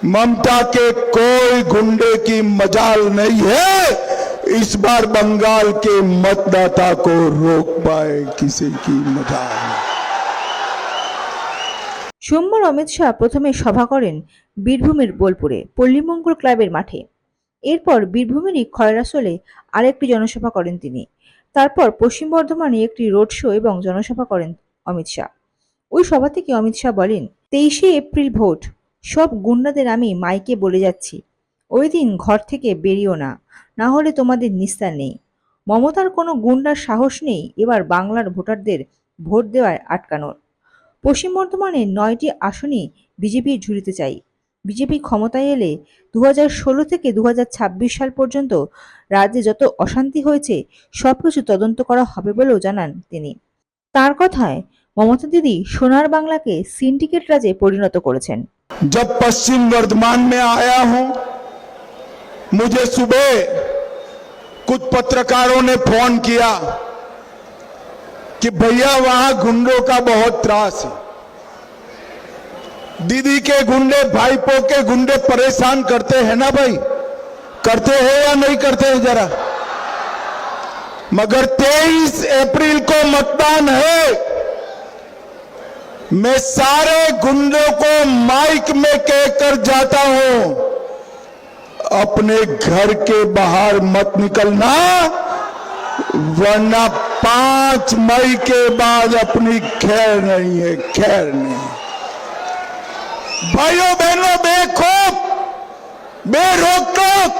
ममता के कोई गुंडे की मजाल नहीं है इस बार बंगाल के मतदाता को रोक पाए किसी की मजाल नहीं। সোমবার অমিত শাহ প্রথমে সভা করেন বীরভূমের বোলপুরে পল্লীমঙ্গল ক্লাবের মাঠে। এরপর বীরভূমেরই খয়রাসোলে আরেকটি জনসভা করেন তিনি। তারপর পশ্চিম বর্ধমানে একটি রোড শো এবং জনসভা করেন অমিত শাহ। ওই সভা থেকে অমিত শাহ বলেন, 23শে এপ্রিল ভোট, সব গুন্ডাদের আমি মাইকে বলে যাচ্ছি, ওই দিন ঘর থেকে বেরিও না, না হলে তোমাদের নিস্তার নেই। মমতার কোনো গুন্ডার সাহস নেই এবার বাংলার ভোটারদের ভোট দেওয়ায় আটকানোর। পশ্চিম বর্ধমানে 9টি আসনই বিজেপির ঝুলিতে চাই। বিজেপি ক্ষমতায় এলে 2016 থেকে 2026 সাল পর্যন্ত রাজ্যে যত অশান্তি হয়েছে সবকিছু তদন্ত করা হবে বলেও জানান তিনি। তার কথায় মমতা দিদি সোনার বাংলাকে সিন্ডিকেট রাজে পরিণত করেছেন। जब पश्चिम वर्धमान में आया हूं, मुझे सुबह कुछ पत्रकारों ने फोन किया कि भैया वहां गुंडों का बहुत त्रास है, दीदी के गुंडे भाईपो के गुंडे परेशान करते हैं ना भाई, करते हैं या नहीं करते हैं जरा। मगर 23 अप्रैल को मतदान है, मैं सारे गुंडों को माइक में कहकर जाता हूं, अपने घर के बाहर मत निकलना, वरना 5 मई के बाद अपनी खैर नहीं है, खैर नहीं। भाइयों बहनों, बेखौफ बेरोक-टोक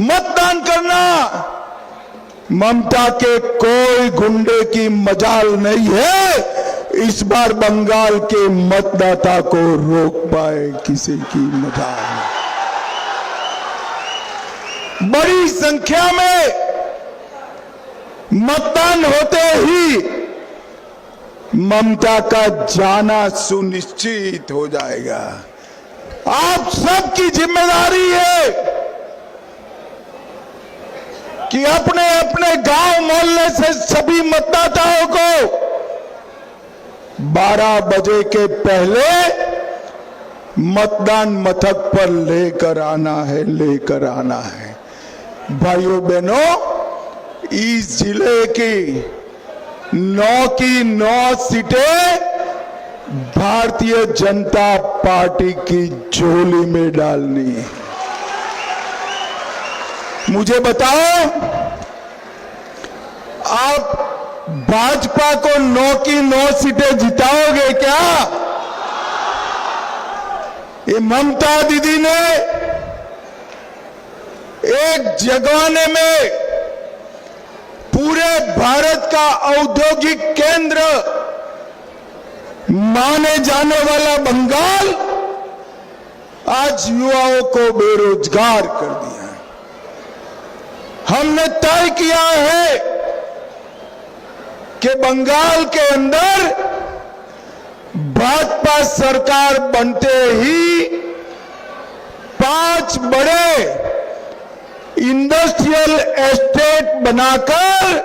मतदान करना। ममता के कोई गुंडे की मजाल नहीं है इस बार बंगाल के मतदाता को रोक पाए किसी की मजाल नहीं। बड़ी संख्या में मतदान होते ही ममता का जाना सुनिश्चित हो जाएगा। आप सबकी जिम्मेदारी है कि अपने अपने गांव मोहल्ले से सभी मतदाताओं को 12 बजे के पहले मतदान मथक पर लेकर आना है, लेकर आना है। भाइयों बहनों, इस जिले की 9 की 9 सीटें भारतीय जनता पार्टी की झोली में डालनी है। मुझे बताओ, आप भाजपा को 9 की 9 सीटें जिताओगे क्या? ये ममता दीदी ने एक जमाने में पूरे भारत का औद्योगिक केंद्र माने जाने वाला बंगाल आज युवाओं को बेरोजगार कर दिया। हमने तय किया है कि बंगाल के अंदर भाजपा सरकार बनते ही 5 बड़े इंडस्ट्रियल एस्टेट बनाकर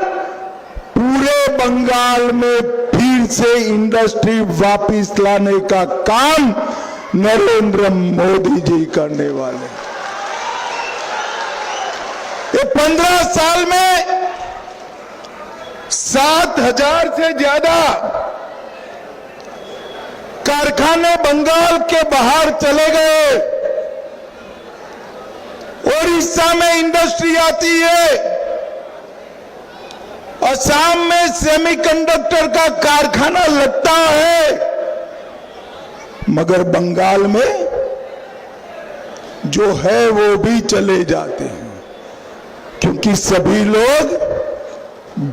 पूरे बंगाल में फिर से इंडस्ट्री वापस लाने का काम नरेंद्र मोदी जी करने वाले। ये 15 साल में 7,000 से ज्यादा कारखाने बंगाल के बाहर चले गए। ओडिशा में इंडस्ट्री आती है, असम में सेमीकंडक्टर का कारखाना लगता है, मगर बंगाल में जो है वो भी चले जाते हैं क्योंकि सभी लोग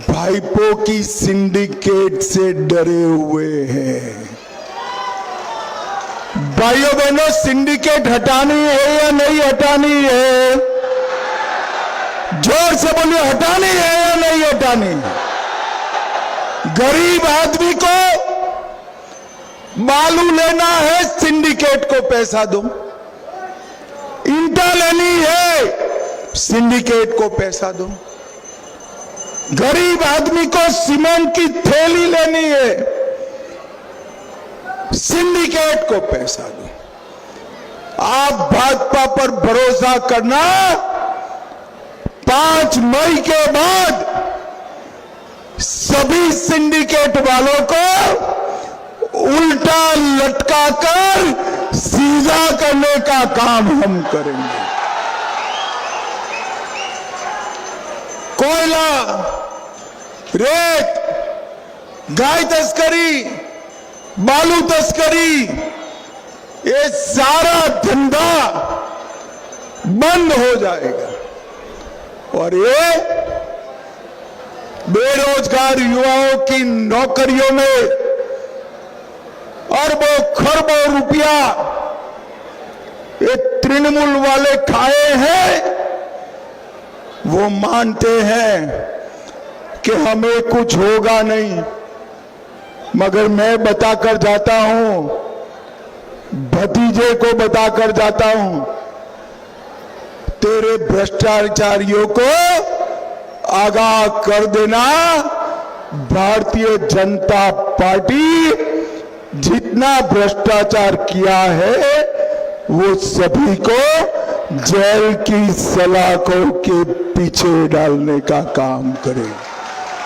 भाईपो की सिंडिकेट से डरे हुए हैं। भाइयों बहनों, सिंडिकेट हटानी है या नहीं हटानी है? जोर से बोलिए, हटानी है या नहीं हटानी? गरीब आदमी को बालू लेना है, सिंडिकेट को पैसा दो। ईंटा लेनी है, सिंडिकेट को पैसा दो। गरीब आदमी को सीमेंट की थैली लेनी है, सिंडिकेट को पैसा दो। आप भाजपा पर भरोसा करना, 5 मई के बाद सभी सिंडिकेट वालों को उल्टा लटकाकर सीधा करने का काम हम करेंगे। कोयला, रेत, गाय तस्करी, बालू तस्करी, ये सारा धंधा बंद हो जाएगा और ये बेरोजगार युवाओं की नौकरियों में अरबों खरबों रुपया ये तृणमूल वाले खाए हैं। वो मानते हैं कि हमें कुछ होगा नहीं, मगर मैं बताकर जाता हूं, भतीजे को बताकर जाता हूं, तेरे भ्रष्टाचारियों को आगाह कर देना, भारतीय जनता पार्टी जितना भ्रष्टाचार किया है वो सभी को जेल की सलाखों के पीछे डालने का काम करेगी।